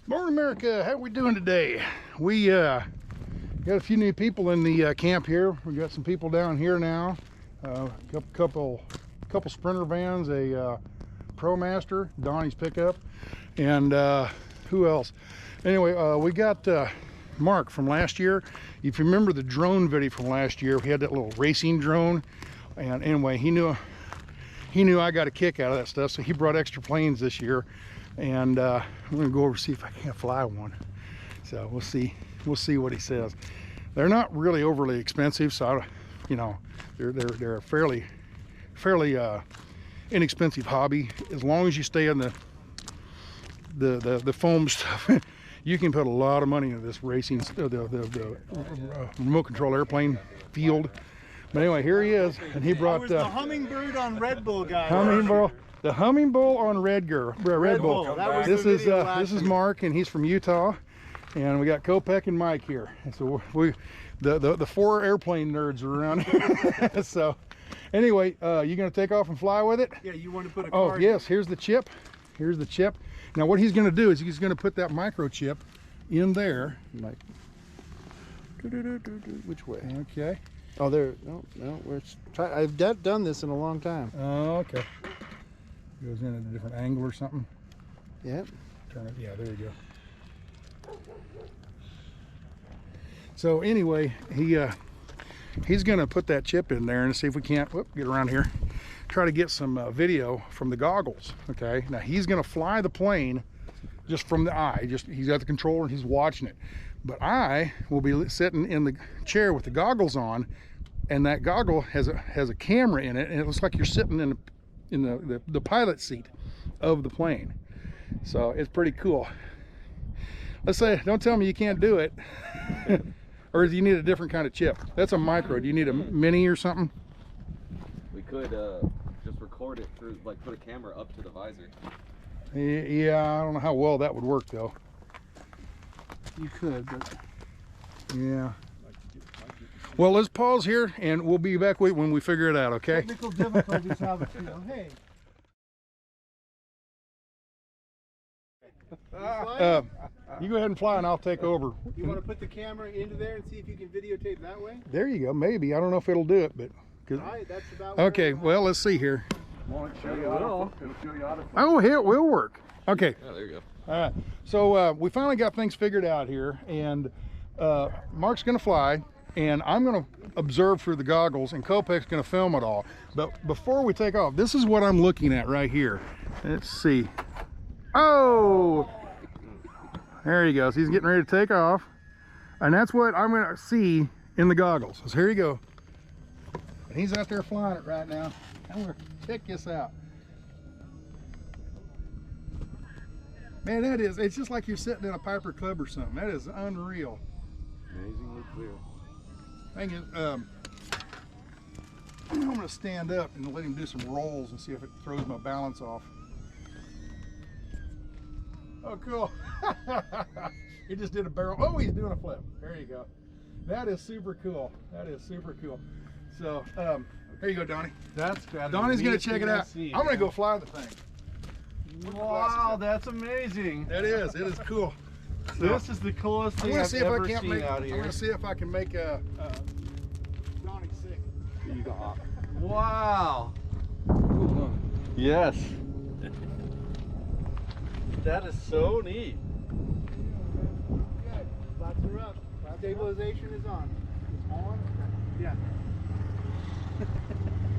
Morning, America. How we doing today? We got a few new people in the camp here. We got some people down here now. Couple Sprinter vans, a ProMaster, Donnie's pickup, and who else? Anyway, we got Mark from last year. If you remember the drone video from last year, we had that little racing drone, and anyway, he knew I got a kick out of that stuff, so he brought extra planes this year, and I'm gonna go over and see if I can't fly one. So we'll see what he says. They're not really overly expensive, so you know, they're a fairly inexpensive hobby. As long as you stay on the foam stuff, you can put a lot of money into this racing, the remote control airplane field. But anyway, here he is, and he brought the hummingbird on Red Bull guy. The humming bull on Red Bull. This is Mark, and he's from Utah, and we got Kopek and Mike here. And so the four airplane nerds are around here. So anyway, you gonna take off and fly with it? Yeah, you want to put a card. Oh yes, here's the chip. Here's the chip. Now what he's gonna do is he's gonna put that microchip in there. Like, which way? Okay. Oh, there. No. I've done this in a long time. Oh, okay. Goes in at a different angle or something. Yep. Turn it. Yeah, there you go. So anyway, he's gonna put that chip in there and see if we can't get around here. Try to get some video from the goggles. Okay. Now he's gonna fly the plane just from the eye. He's got the controller and he's watching it. But I will be sitting in the chair with the goggles on, and that goggle has a camera in it, and it looks like you're sitting in the pilot seat of the plane. So it's pretty cool. Let's say, don't tell me you can't do it. Or do you need a different kind of chip? That's a micro. Do you need a mini or something? We could just record it through, like, put a camera up to the visor. Yeah, I don't know how well that would work though. You could, but yeah. Well, let's pause here, and we'll be back when we figure it out. Okay. Technical difficulties have a field. Hey. You go ahead and fly, and I'll take over. You want to put the camera into there and see if you can videotape that way? There you go. Maybe. I don't know if it'll do it, but. Right, that's about okay. Well, let's see here. It'll show you how to. Oh, it will work. Okay. Yeah, there you go. All right. So we finally got things figured out here, and Mark's going to fly, and I'm going to observe through the goggles, and Kopek's going to film it all. But before we take off, this is what I'm looking at right here. Let's see. Oh, there he goes. He's getting ready to take off, and that's what I'm going to see in the goggles. So here you go. And he's out there flying it right now. I'm going to check this out. Man, it's just like you're sitting in a Piper Club or something. That is unreal. Amazingly clear. Thing is, I'm going to stand up and let him do some rolls and see if it throws my balance off. Oh, cool. He just did a barrel. Oh, he's doing a flip. There you go. That is super cool. That is super cool. So, here you go, Donnie. Donnie's going to check it out. I'm going to go fly the thing. Wow, that's amazing. That is. It is cool. So, this is the coolest thing I've ever seen out here. I'm going to see if I can make Donnie sick. Wow. Yes. That is so neat. Okay, flaps are up. Stabilization is on. It's on? Yeah.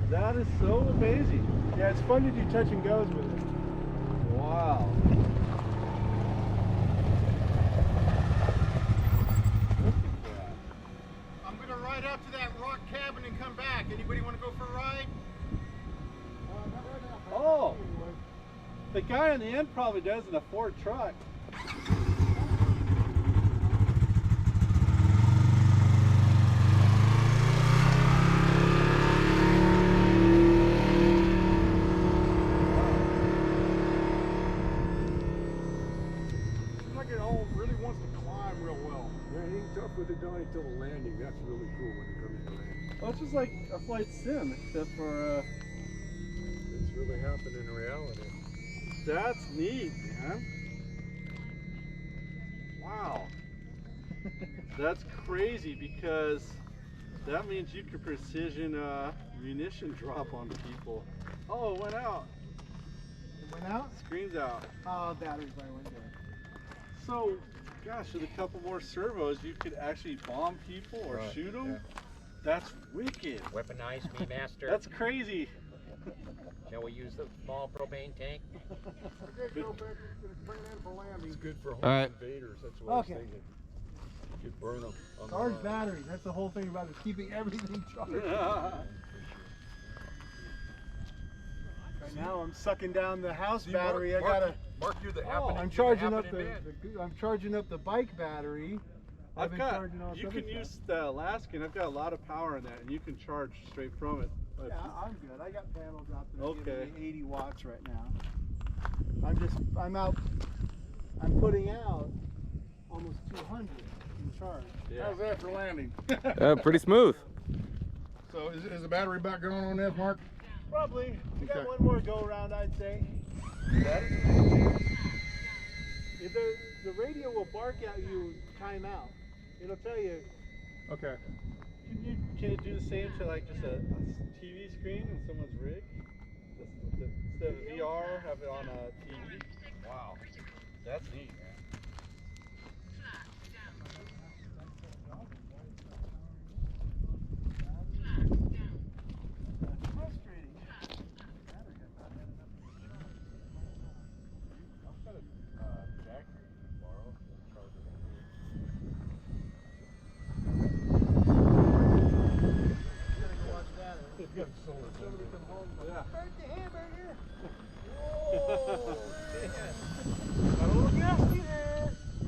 That is so amazing. Yeah, it's fun to do touch and goes with it. Wow. I'm going to ride out to that rock cabin and come back. Anybody want to go for a ride? Not right now. Oh. The guy on the end probably does in a Ford truck. With it Donnie till the landing, that's really cool when you come in to land. Well, it's just like a flight sim, except for it's really happened in reality. That's neat, man. Wow. That's crazy because that means you could precision munition drop onto people. Oh, it went out. It went out? Screen's out. Oh, battery's by window. So, gosh, with a couple more servos, you could actually bomb people or shoot them? Yeah. That's wicked. Weaponize me, master. That's crazy. Shall we use the small propane tank? It's good for home All right. invaders. That's what I was Okay. thinking. You could burn them. On Charge the batteries. That's the whole thing about it, keeping everything charged. Right now I'm sucking down the house battery. I gotta. Mark, you're the I'm charging up I'm charging up the bike battery. I've got. You can use the Alaskan. I've got a lot of power in that, and you can charge straight from it. Yeah, I'm good. I got panels out there Okay. giving me 80 watts right now. I'm putting out almost 200 in charge. Yeah. How's that for landing? Pretty smooth. So is the battery back going on this, Mark? Probably. We got Okay. one more go around, I'd say. The radio will bark at you time out. It'll tell you. Okay. Can it do the same to like just a TV screen in someone's rig? Instead of VR, have it on a TV? Wow. That's neat, man.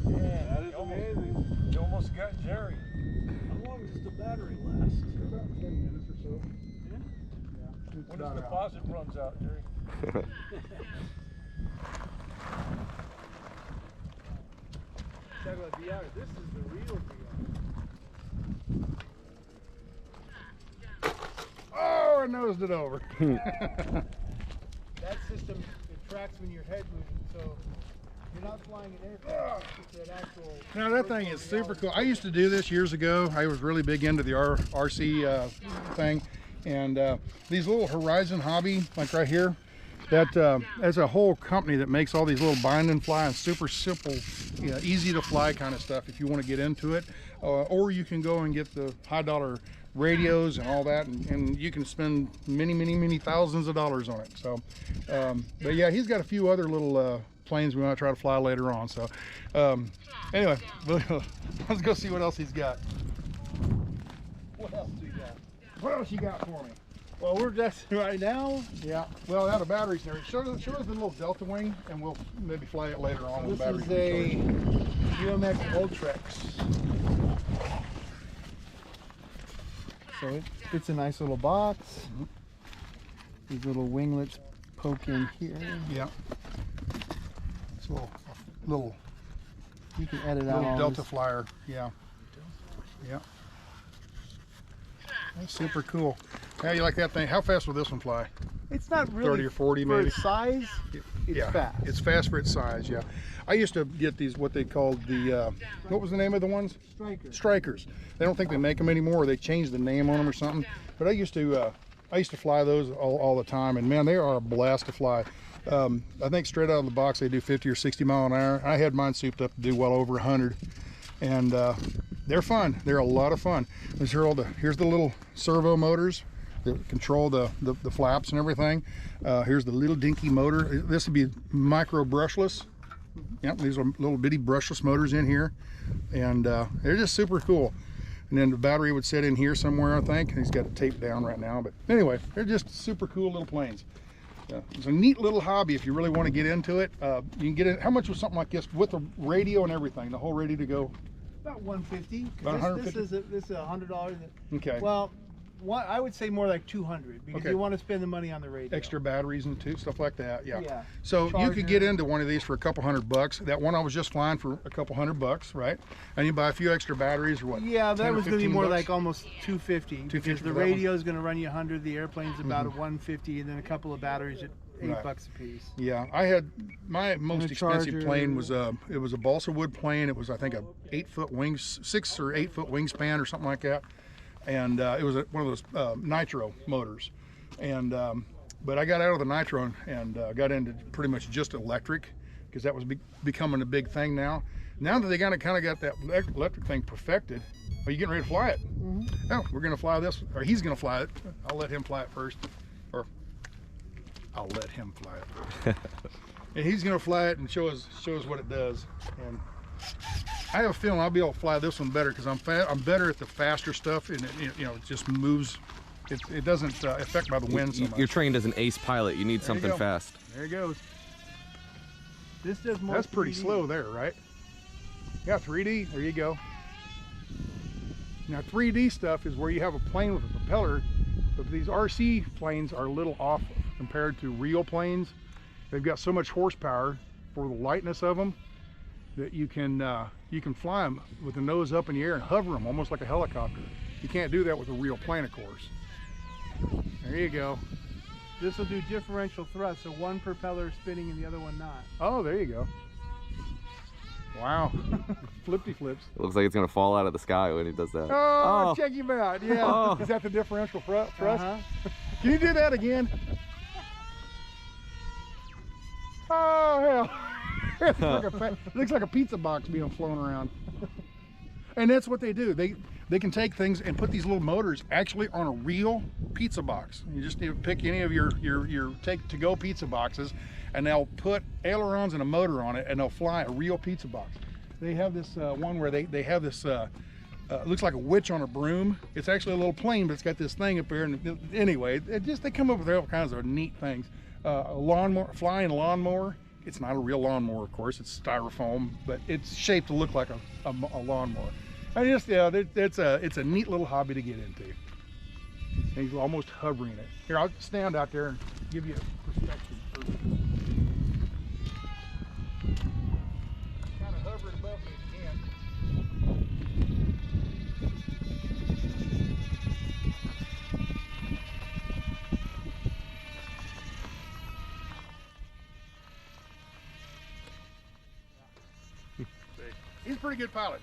That is amazing. You almost got Jerry. How long does the battery last? About 10 minutes or so. When his deposit runs out, Jerry. Talk about VR. This is the real VR. Oh, I nosed it over. That system, it tracks when your head moving, so you're not flying an aircraft. It's an actual. Now that thing is super cool. I used to do this years ago. I was really big into the RC thing, and these little Horizon Hobby, like right here, that's a whole company that makes all these little bind and fly and super simple, easy to fly kind of stuff if you want to get into it, or you can go and get the high dollar radios and all that, and you can spend many thousands of dollars on it. So but yeah, he's got a few other little planes we want to try to fly later on. So anyway, let's go see what else he's got. What else do you got? What else you got for me? Well, we're just right now. Yeah, well, out of batteries there. Show us the little Delta Wing, and we'll maybe fly it later on. This when the is batteries a VideoMicro Ultrex. So it fits a nice little box. These little winglets poke in here. Yeah. It's a little You can edit out all Delta this. Flyer. Yeah. Yeah. That's super cool. How you like that thing? How fast will this one fly? It's not really 30 or 40 for maybe? its size. It's yeah, fast. It's fast for its size, yeah. I used to get these, what they called the, what was the name of the ones? Strikers. They don't think they make them anymore, or they changed the name on them or something. But I used to fly those all the time, and man, they are a blast to fly. I think straight out of the box they do 50 or 60 mile an hour. I had mine souped up to do well over 100, and they're fun. They're a lot of fun. Here's the little servo motors that control the flaps and everything. Here's the little dinky motor. This would be micro brushless. Yep, these are little bitty brushless motors in here, and they're just super cool. And then the battery would sit in here somewhere, I think. He's got it taped down right now, but anyway, they're just super cool little planes. It's a neat little hobby if you really want to get into it. You can get it. How much was something like this with the radio and everything, the whole ready to go? About 150. About 150? This is $100. Okay. Well, I would say more like 200 because Okay. you want to spend the money on the radio. Extra batteries and stuff like that. Yeah. Yeah. So you could get Charger. into one of these for a couple $100. That one I was just flying for a couple $100, right? And you buy a few extra batteries or what? Yeah, 10 that or was going to be 15 more bucks? like almost 250. 250 Because for the that one? radio is going to run you 100. The airplane's about a 150, and then a couple of batteries 8 Right. bucks a piece. Yeah, I had my most a expensive charger. plane was it was a balsa wood plane. It was, I think, a 8-foot wings, 6 or 8 foot wingspan or something like that, and it was one of those nitro motors. And but I got out of the nitro and got into pretty much just electric, because that was becoming a big thing now. Now that they kind of got that electric thing perfected, are you getting ready to fly it? Mm-hmm. Oh, we're gonna fly this, or he's gonna fly it. I'll let him fly it first, or I'll let him fly it first. And he's gonna fly it and show us what it does. And I have a feeling I'll be able to fly this one better, because I'm better at the faster stuff, and it just moves. It doesn't affect by the wind so much. You're trained as an ace pilot. You need There you something go. fast. There he goes. This does more. That's pretty 3D. slow there, right? Yeah, 3D, there you go. Now 3D stuff is where you have a plane with a propeller, but these RC planes are a little off compared to real planes. They've got so much horsepower for the lightness of them that you can fly them with the nose up in the air and hover them almost like a helicopter. You can't do that with a real plane, of course. There you go. This will do differential thrust, so one propeller spinning and the other one not. Oh, there you go. Wow. Flippy flips. It looks like it's gonna fall out of the sky when he does that. Oh, check him out. Yeah. Oh. Is that the differential thrust? Uh-huh. Can you do that again? Oh, hell. Looks like a pizza box being flown around. And that's what they do. They can take things and put these little motors actually on a real pizza box. You just need to pick any of your take-to-go pizza boxes, and they'll put ailerons and a motor on it, and they'll fly a real pizza box. They have this one where they have this looks like a witch on a broom. It's actually a little plane, but it's got this thing up here. And anyway, they come up with all kinds of neat things. A lawnmower, flying lawnmower. It's not a real lawnmower, of course. It's styrofoam, but it's shaped to look like a lawnmower. I just, it's a neat little hobby to get into. And he's almost hovering it. Here, I'll stand out there and give you a perspective. Kind of hover it above me if you can. He's a pretty good pilot.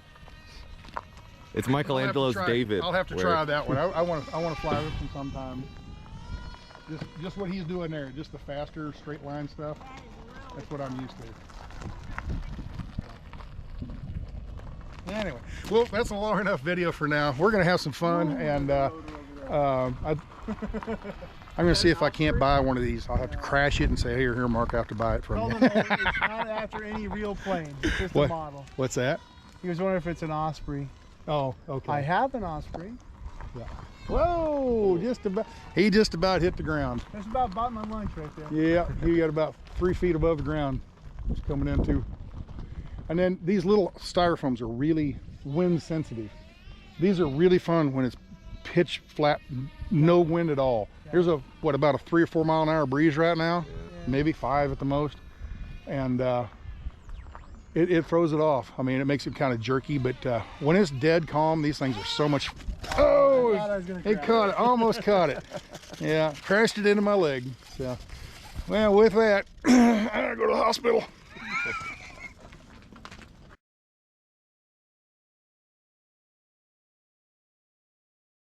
It's Michelangelo's David. I'll have to try that one. I want to fly with him sometime. Just what he's doing there, just the faster straight line stuff. That's what I'm used to. Anyway, well, that's a long enough video for now. We're gonna have some fun, and I'm gonna see if I can't buy one of these. I'll have to crash it and say, here, Mark, I have to buy it from Tell you. them that it's not after any real plane. It's just What? a model. What's that? He was wondering if it's an Osprey. Oh, okay. I have an Osprey. Yeah. Whoa! He just about hit the ground. That's about bought my lunch right there. Yeah, he got about 3 feet above the ground. It's coming into. And then these little styrofoams are really wind sensitive. These are really fun when it's pitch flat, no wind at all. There's about a 3 or 4 mile an hour breeze right now, maybe 5 at the most, and it throws it off. I mean, it makes it kind of jerky, but when it's dead calm, these things are so much. Oh, he caught it, almost caught it. Yeah, crashed it into my leg. So, well, with that, I gotta go to the hospital.